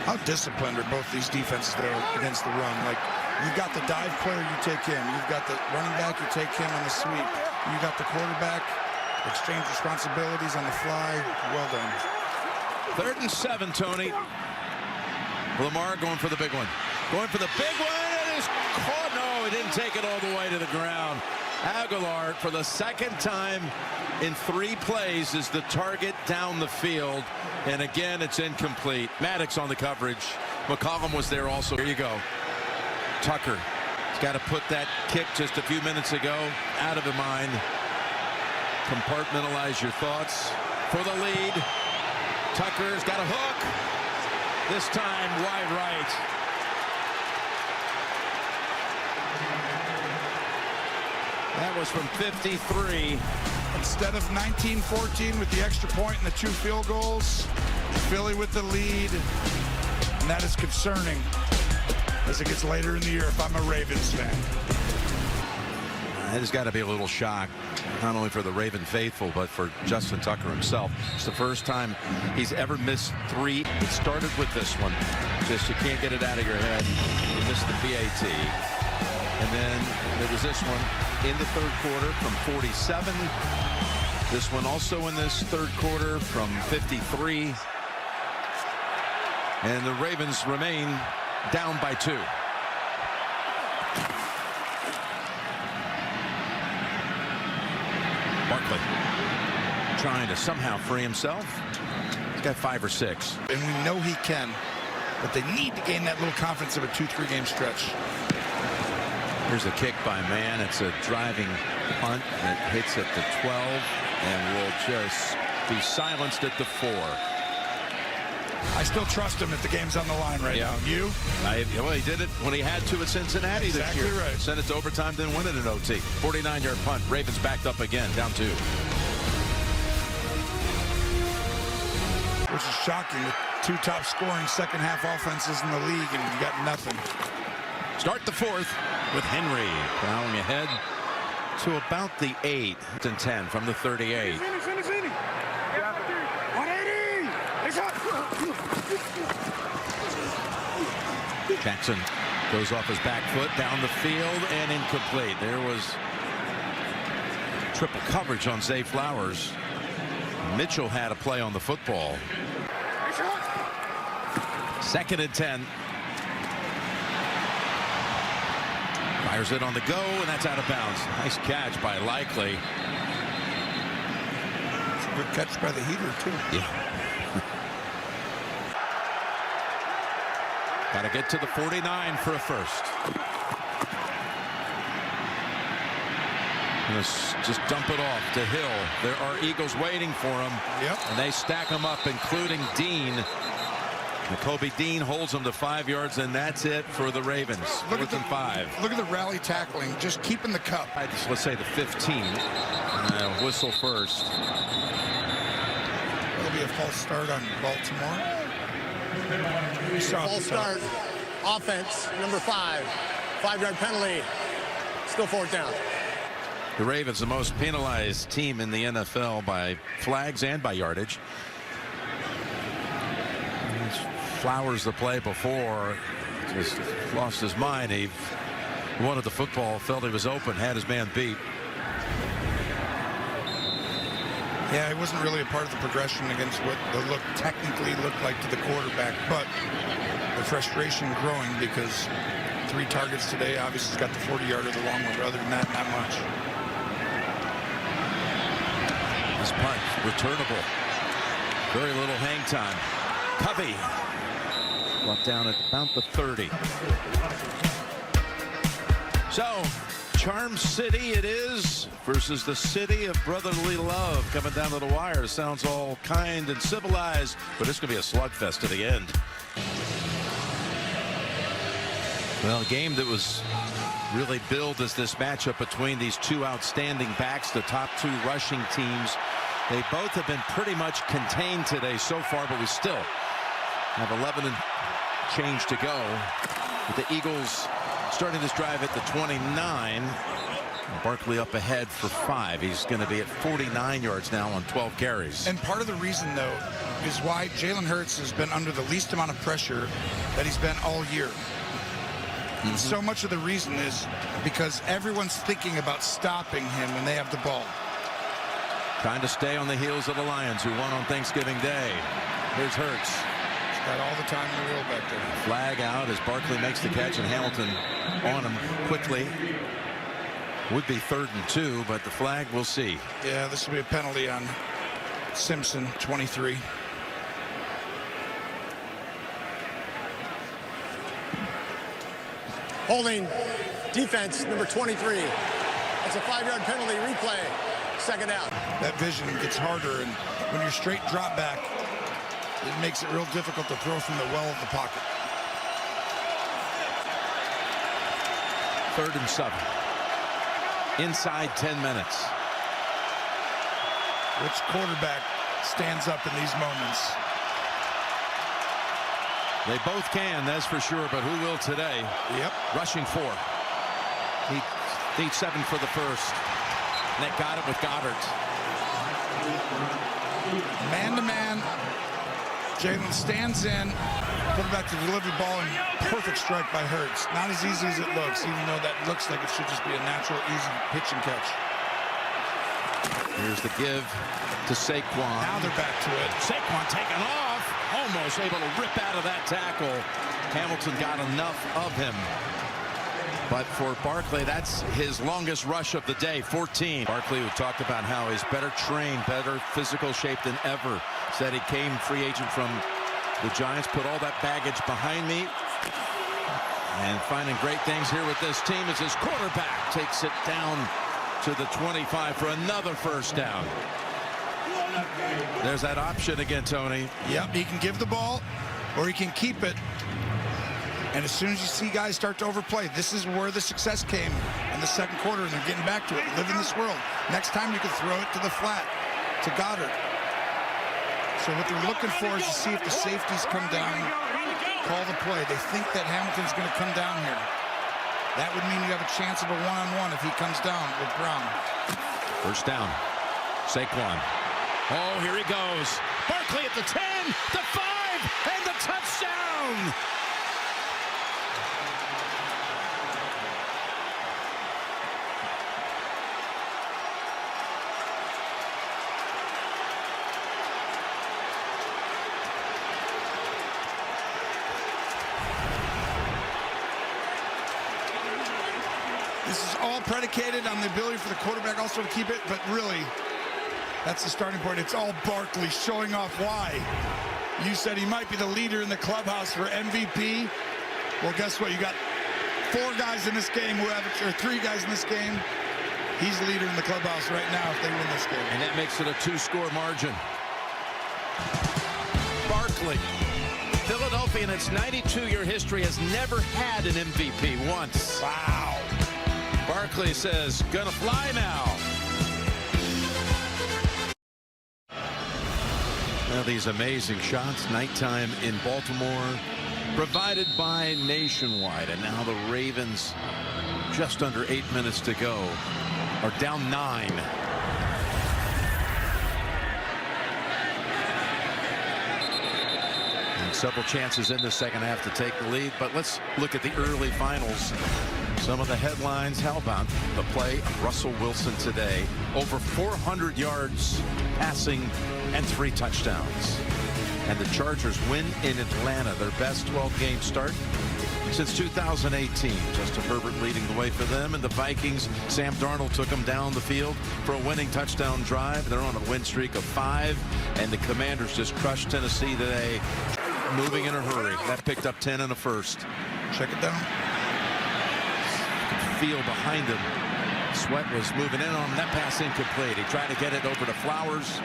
How disciplined are both these defenses that are against the run? Like, you've got the dive player, you take him. You've got the running back, you take him on the sweep. You got the quarterback, exchange responsibilities on the fly. Well done. 3rd and 7, Tony. Lamar going for the big one. Going for the big one. It is caught. No, he didn't take it all the way to the ground. Aguilar, for the 2nd time in 3 plays, is the target down the field. And again, it's incomplete. Maddox on the coverage. McCollum was there also. Here you go. Tucker has got to put that kick just a few minutes ago out of the mind. Compartmentalize your thoughts. For the lead. Tucker's got a hook. This time wide right. That was from 53. Instead of 19-14 with the extra point and the 2 field goals, Philly with the lead. And that is concerning as it gets later in the year if I'm a Ravens fan. That has got to be a little shock, not only for the Raven faithful, but for Justin Tucker himself. It's the first time he's ever missed 3. It started with this one. Just you can't get it out of your head. You missed the PAT. And then there was this one in the 3rd quarter from 47. This one also in this 3rd quarter from 53. And the Ravens remain down by 2. Barkley trying to somehow free himself. He's got 5 or 6. And we know he can, but they need to gain that little confidence of a 2-3 game stretch. Here's a kick by Mann. It's a driving punt that hits at the 12 and will just be silenced at the 4. I still trust him if the game's on the line right now. You? Well, he did it when he had to at Cincinnati this year. Exactly right. Sent it to overtime, then win it in OT. 49-yard punt. Ravens backed up again, down 2. Which is shocking. The 2 top scoring second half offenses in the league, and you got nothing. Start the 4th with Henry plowing ahead to about the 8 and 10 from the 38. Jackson goes off his back foot down the field and incomplete. There was triple coverage on Zay Flowers. Mitchell had a play on the football. 2nd and 10. Fires it on the go, and that's out of bounds. Nice catch by Likely. It's a good catch by the heater, too. Yeah. Got to get to the 49 for a first. Just dump it off to Hill. There are Eagles waiting for him. Yep. And they stack him up, including Dean. Kobe Dean holds them to 5 yards, and that's it for the Ravens. Look at 4th and 5. Look at the rally tackling, just keeping the cup. Let's say the 15. Whistle first. It'll be a false start on Baltimore. False start. Offense, number 5. 5-yard penalty. Still 4th down. The Ravens, the most penalized team in the NFL by flags and by yardage. Flowers the play before just lost his mind. He wanted the football, felt he was open, had his man beat. Yeah, it wasn't really a part of the progression against what the look technically looked like to the quarterback, but the frustration growing because 3 targets today. Obviously, he's got the 40-yarder, the long one, but other than that, not much. This punt, returnable. Very little hang time. Covey brought down at about the 30. So, Charm City it is versus the city of brotherly love. Coming down to the wire. Sounds all kind and civilized, but it's going to be a slugfest to the end. Well, a game that was really billed as this matchup between these 2 outstanding backs, the top 2 rushing teams. They both have been pretty much contained today so far, but we still have 11 and change to go. With the Eagles starting this drive at the 29. Barkley up ahead for 5. He's going to be at 49 yards now on 12 carries. And part of the reason, though, is why Jalen Hurts has been under the least amount of pressure that he's been all year. So much of the reason is because everyone's thinking about stopping him when they have the ball. Trying to stay on the heels of the Lions, who won on Thanksgiving Day. Here's Hurts. He's got all the time in the world back there. Flag out as Barkley makes the catch, and Hamilton on him quickly. Would be 3rd and 2, but the flag, we'll see. Yeah, this will be a penalty on Simpson, 23. Holding defense, number 23. That's a 5-yard penalty. Replay. 2nd down. That vision gets harder, and when you're straight drop back, it makes it real difficult to throw from the well of the pocket. 3rd and 7. Inside 10 minutes. Which quarterback stands up in these moments? They both can, that's for sure, but who will today? Yep. Rushing 4. He needs 7 for the first. And they got it with Goddard. Man-to-man. Jalen stands in. Quarterback to deliver the ball, and perfect strike by Hurts. Not as easy as it looks, even though that looks like it should just be a natural, easy pitch and catch. Here's the give to Saquon. Now they're back to it. Saquon taken off. Almost able to rip out of that tackle. Hamilton got enough of him. But for Barkley, that's his longest rush of the day, 14. Barkley, who talked about how he's better trained, better physical shape than ever, said he came free agent from the Giants, put all that baggage behind me, and finding great things here with this team as his quarterback takes it down to the 25 for another first down. There's that option again, Tony. Yep, he can give the ball or he can keep it. And as soon as you see guys start to overplay, this is where the success came in the second quarter, and they're getting back to it. Live in this world. Next time you can throw it to the flat, to Goddard. So what they're looking for is to see if the safeties come down, call the play. They think that Hamilton's going to come down here. That would mean you have a chance of a one-on-one if he comes down with Brown. First down. Saquon. Oh, here he goes. Barkley at the 10, the 5, and the touchdown. This is all predicated on the ability for the quarterback also to keep it, but really, that's the starting point. It's all Barkley showing off why. You said he might be the leader in the clubhouse for MVP. Well, guess what? You got 4 guys in this game who have it, or 3 guys in this game. He's the leader in the clubhouse right now if they win this game. And that makes it a 2-score margin. Barkley. Philadelphia in its 92-year history has never had an MVP once. Wow. Barkley says, gonna fly now. Now these amazing shots, nighttime in Baltimore, provided by Nationwide. And now the Ravens, just under 8 minutes to go, are down 9. And several chances in the second half to take the lead. But let's look at the early finals. Some of the headlines. How about the play of Russell Wilson today? Over 400 yards passing and 3 touchdowns. And the Chargers win in Atlanta, their best 12-game start since 2018. Justin Herbert leading the way for them. And the Vikings, Sam Darnold took them down the field for a winning touchdown drive. They're on a win streak of 5. And the Commanders just crushed Tennessee today, moving in a hurry. That picked up 10 in the first. Check it down. Field behind him. Sweat was moving in on him. That pass incomplete. He tried to get it over to Flowers.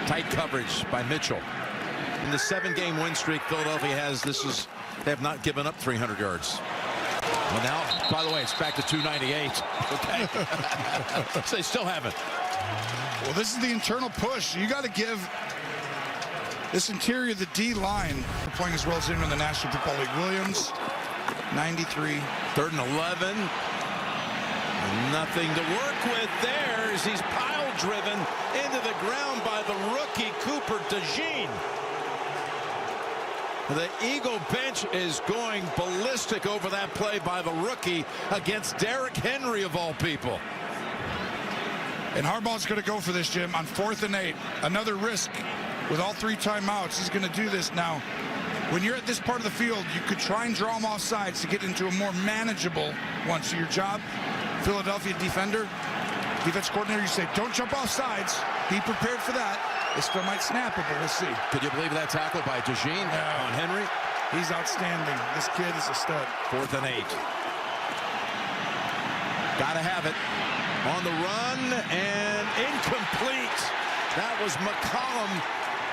Tight coverage by Mitchell. In the 7-game win streak Philadelphia has, they have not given up 300 yards. Well, now, by the way, it's back to 298. Okay. So they still haven't. Well, this is the internal push. You got to give this interior, the D line, playing as well as him in the National Football League. Williams, 93. 3rd and 11. Nothing to work with there as he's pile driven into the ground by the rookie Cooper DeJean. The Eagle bench is going ballistic over that play by the rookie against Derrick Henry of all people. And Harbaugh's going to go for this, Jim, on 4th and 8. Another risk with all 3 timeouts. He's going to do this now. When you're at this part of the field, you could try and draw them off sides to get into a more manageable one. So your job, Philadelphia defender, defense coordinator, you say, don't jump off sides. Be prepared for that. They still might snap it, but we'll see. Could you believe that tackle by DeJean on Henry? He's outstanding. This kid is a stud. 4th and 8. Gotta have it. On the run and incomplete. That was McCollum,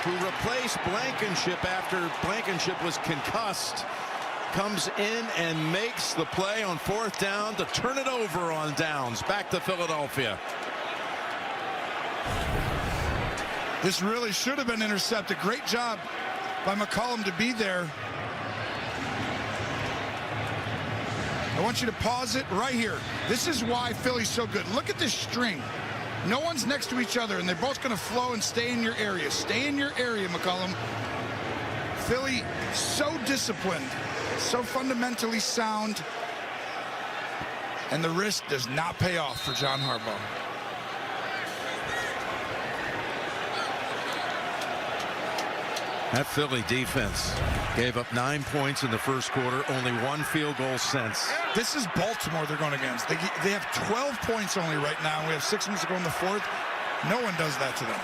who replaced Blankenship after Blankenship was concussed. Comes in and makes the play on 4th down to turn it over on downs. Back to Philadelphia. This really should have been intercepted. Great job by McCollum to be there. I want you to pause it right here. This is why Philly's so good. Look at this string. No one's next to each other, and they're both going to flow and stay in your area. Stay in your area, McCollum. Philly, so disciplined, so fundamentally sound, and the risk does not pay off for John Harbaugh. That Philly defense gave up 9 points in the first quarter, only 1 field goal since. This is Baltimore they're going against. They have 12 points only right now. We have 6 minutes to go in the fourth. No one does that to them.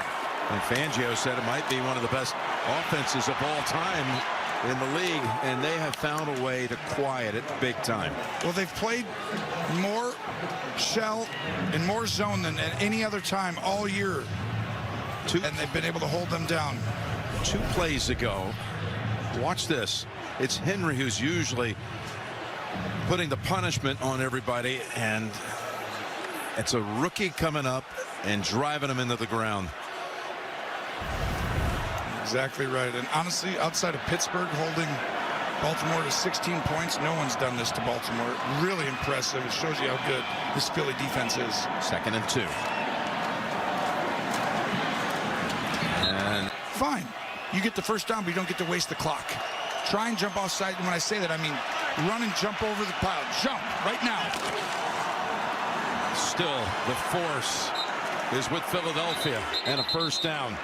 And Fangio said it might be one of the best offenses of all time in the league, and they have found a way to quiet it big time. Well, they've played more shell and more zone than at any other time all year, and they've been able to hold them down. 2 plays ago, watch this. It's Henry who's usually putting the punishment on everybody, and it's a rookie coming up and driving him into the ground. Exactly right. And honestly, outside of Pittsburgh holding Baltimore to 16 points, no one's done this to Baltimore. Really impressive. It shows you how good this Philly defense is. 2nd and 2. And fine. You get the first down, but you don't get to waste the clock. Try and jump offside. When I say that, I mean run and jump over the pile. Jump right now. still the force is with Philadelphia, and a first down.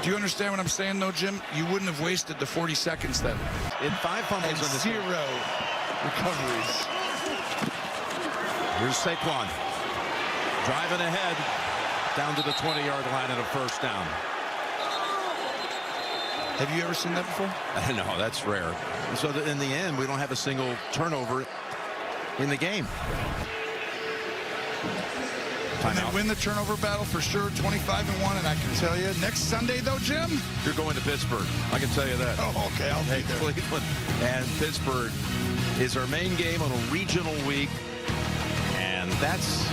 Do you understand what I'm saying, though, Jim? You wouldn't have wasted the 40 seconds then. In 5 fumbles And in this 0 recoveries. Here's Saquon driving ahead down to the 20-yard line and a first down. Have you ever seen that before? No, that's rare. So that in the end, we don't have a single turnover in the game. And they win the turnover battle for sure, 25-1, and I can tell you, next Sunday, though, Jim? You're going to Pittsburgh. I can tell you that. Oh, okay, I'll be there. Cleveland and Pittsburgh is our main game on a regional week, and that's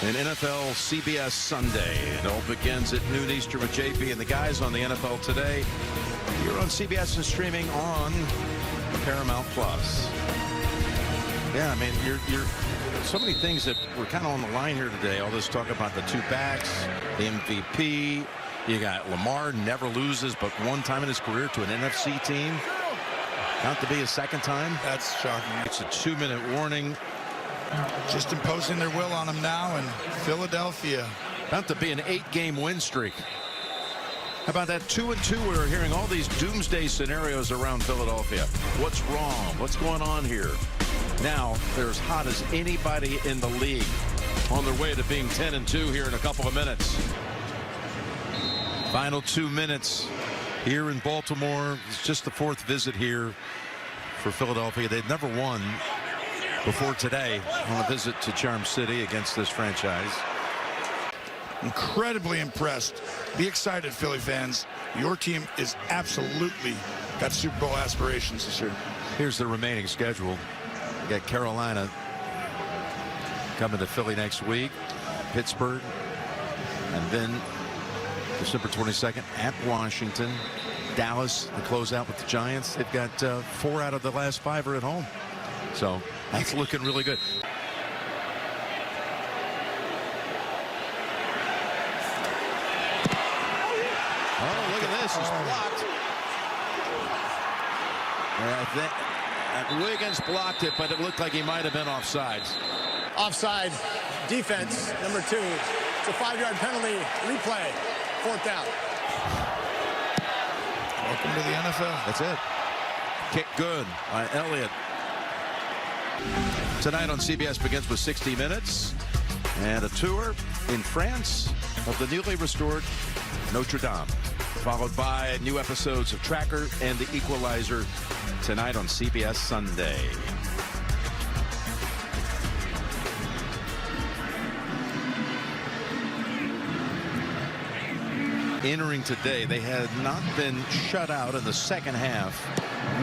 an NFL CBS Sunday. It all begins at noon Eastern with JP and the guys on the NFL Today. You're on CBS and streaming on Paramount Plus. Yeah, I mean, you're so many things that were kind of on the line here today. All this talk about the two backs, the MVP. You got Lamar never loses but one time in his career to an NFC team. Not to be a second time. That's shocking. It's a 2-minute warning. Just imposing their will on them now, and Philadelphia. About to be an 8-game win streak. How about that 2-2? We're hearing all these doomsday scenarios around Philadelphia. What's wrong? What's going on here? Now they're as hot as anybody in the league, on their way to being 10-2 here in a couple of minutes. Final 2 minutes here in Baltimore. It's just the 4th visit here for Philadelphia. They'd never won before today on a visit to Charm City against this franchise. Incredibly impressed. Be excited, Philly fans. Your team is absolutely got Super Bowl aspirations this year. Here's the remaining schedule. You got Carolina coming to Philly next week, Pittsburgh, and then December 22nd at Washington, Dallas to close out with the Giants. They've got 4 out of the last 5 are at home. So that's looking really good. Oh, look at this. It's blocked. Wiggins blocked it, but it looked like he might have been offsides. Offside defense, number 2. It's a 5-yard penalty. Replay. 4th down. Welcome to the NFL. That's it. Kick good by Elliott. Tonight on CBS begins with 60 Minutes and a tour in France of the newly restored Notre Dame, followed by new episodes of Tracker and The Equalizer tonight on CBS Sunday. Entering today, they had not been shut out in the second half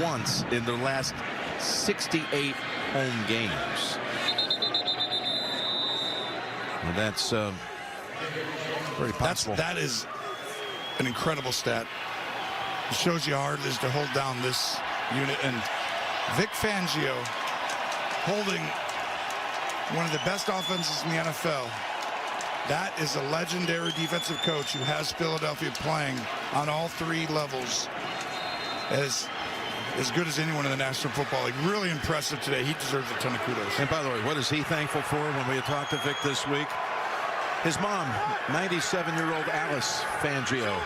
once in their last 68 home games. And that's very possible. That is an incredible stat. It shows you how hard it is to hold down this unit. And Vic Fangio holding one of the best offenses in the NFL. That is a legendary defensive coach who has Philadelphia playing on all 3 levels as good as anyone in the National Football League. Really impressive today. He deserves a ton of kudos. And by the way, what is he thankful for when we talked to Vic this week? His mom, 97-year-old Alice Fangio,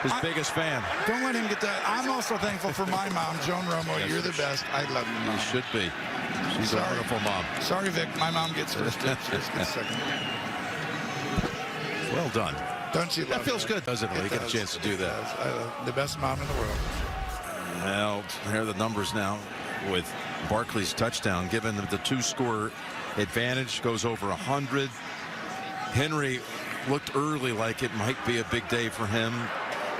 his biggest fan. Don't let him get that. I'm also thankful for my mom, Joan Romo. You're the best. I love you, Mom. You should be. She's a wonderful mom. Sorry, Vic. My mom gets first. She gets second. Well done. Don't you love That feels good, doesn't it? You get a chance to do that. I love the best mom in the world. Well, here are the numbers now with Barkley's touchdown. Given the 2-score advantage, goes over 100. Henry looked early like it might be a big day for him.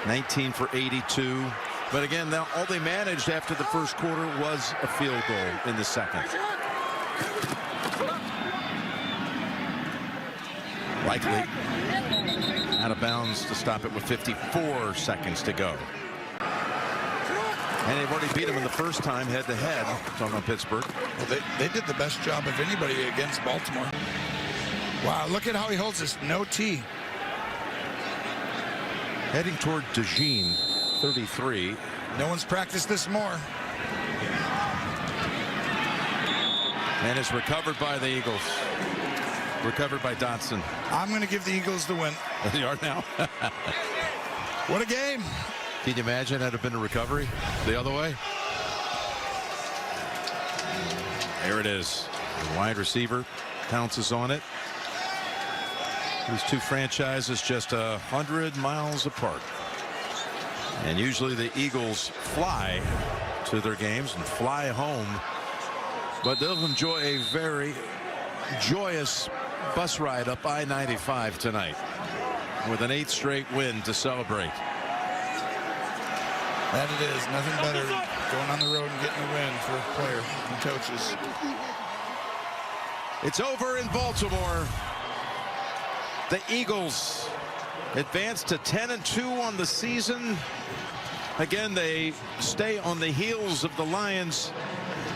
19 for 82. But again, now all they managed after the first quarter was a field goal in the second. Likely out of bounds to stop it with 54 seconds to go. And they've already beat him in the first time head-to-head. Talking about Pittsburgh. Well, they did the best job of anybody against Baltimore. Wow, look at how he holds this. No T. Heading toward DeJean, 33. No one's practiced this more. And it's recovered by the Eagles. Recovered by Dotson. I'm going to give the Eagles the win. They are now. What a game. Can you imagine that had been a recovery the other way? There it is. The wide receiver pounces on it. These two franchises just 100 miles apart. And usually the Eagles fly to their games and fly home. But they'll enjoy a very joyous bus ride up I-95 tonight with an 8th straight win to celebrate. That it is. Nothing better than going on the road and getting a win for players and coaches. It's over in Baltimore. The Eagles advance to 10-2 on the season. Again, they stay on the heels of the Lions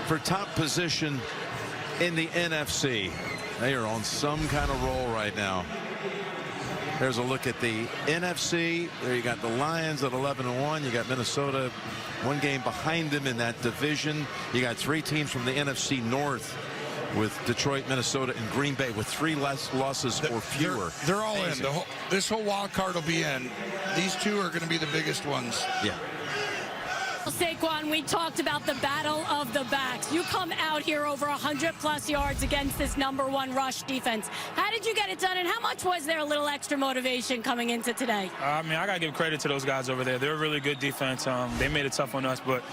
for top position in the NFC. They are on some kind of roll right now. There's a look at the NFC. There you got the Lions at 11-1. You got Minnesota one game behind them in that division. You got 3 teams from the NFC North with Detroit, Minnesota, and Green Bay with 3 less losses or fewer. They're all in. This whole wild card will be in. These 2 are going to be the biggest ones. Yeah. Saquon, we talked about the battle of the backs. You come out here over 100+ yards against this #1 rush defense. How did you get it done, and how much was there a little extra motivation coming into today? I mean, I got to give credit to those guys over there. They're a really good defense. They made it tough on us, but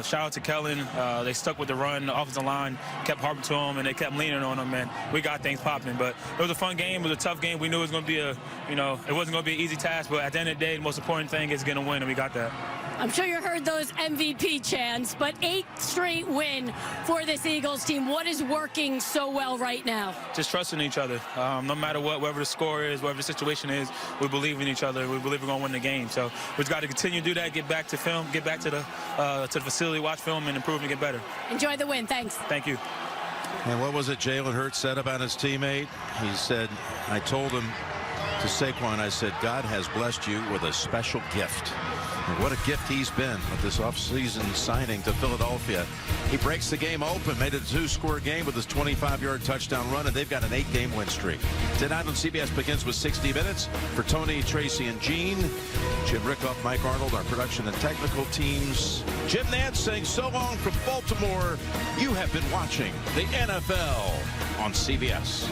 shout out to Kellen. They stuck with the run. The offensive line kept harping to them, and they kept leaning on them, and we got things popping. But it was a fun game. It was a tough game. We knew it was going to be it wasn't going to be an easy task, but at the end of the day, the most important thing is getting a win, and we got that. I'm sure you heard those MVP chants, but 8th straight win for this Eagles team. What is working so well right now? Just trusting each other. No matter what, whatever the score is, whatever the situation is, we believe in each other. We believe we're going to win the game. So we've got to continue to do that, get back to film, get back to the facility, watch film, and improve and get better. Enjoy the win. Thanks. Thank you. And what was it Jalen Hurts said about his teammate? He said, I told him to Saquon, I said, God has blessed you with a special gift. And what a gift he's been with this offseason signing to Philadelphia. He breaks the game open, made it a 2-score game with his 25-yard touchdown run, and they've got an 8-game win streak. Tonight on CBS begins with 60 Minutes. For Tony, Tracy, and Gene, Jim Rickoff, Mike Arnold, our production and technical teams. Jim Nance saying so long from Baltimore. You have been watching the NFL on CBS.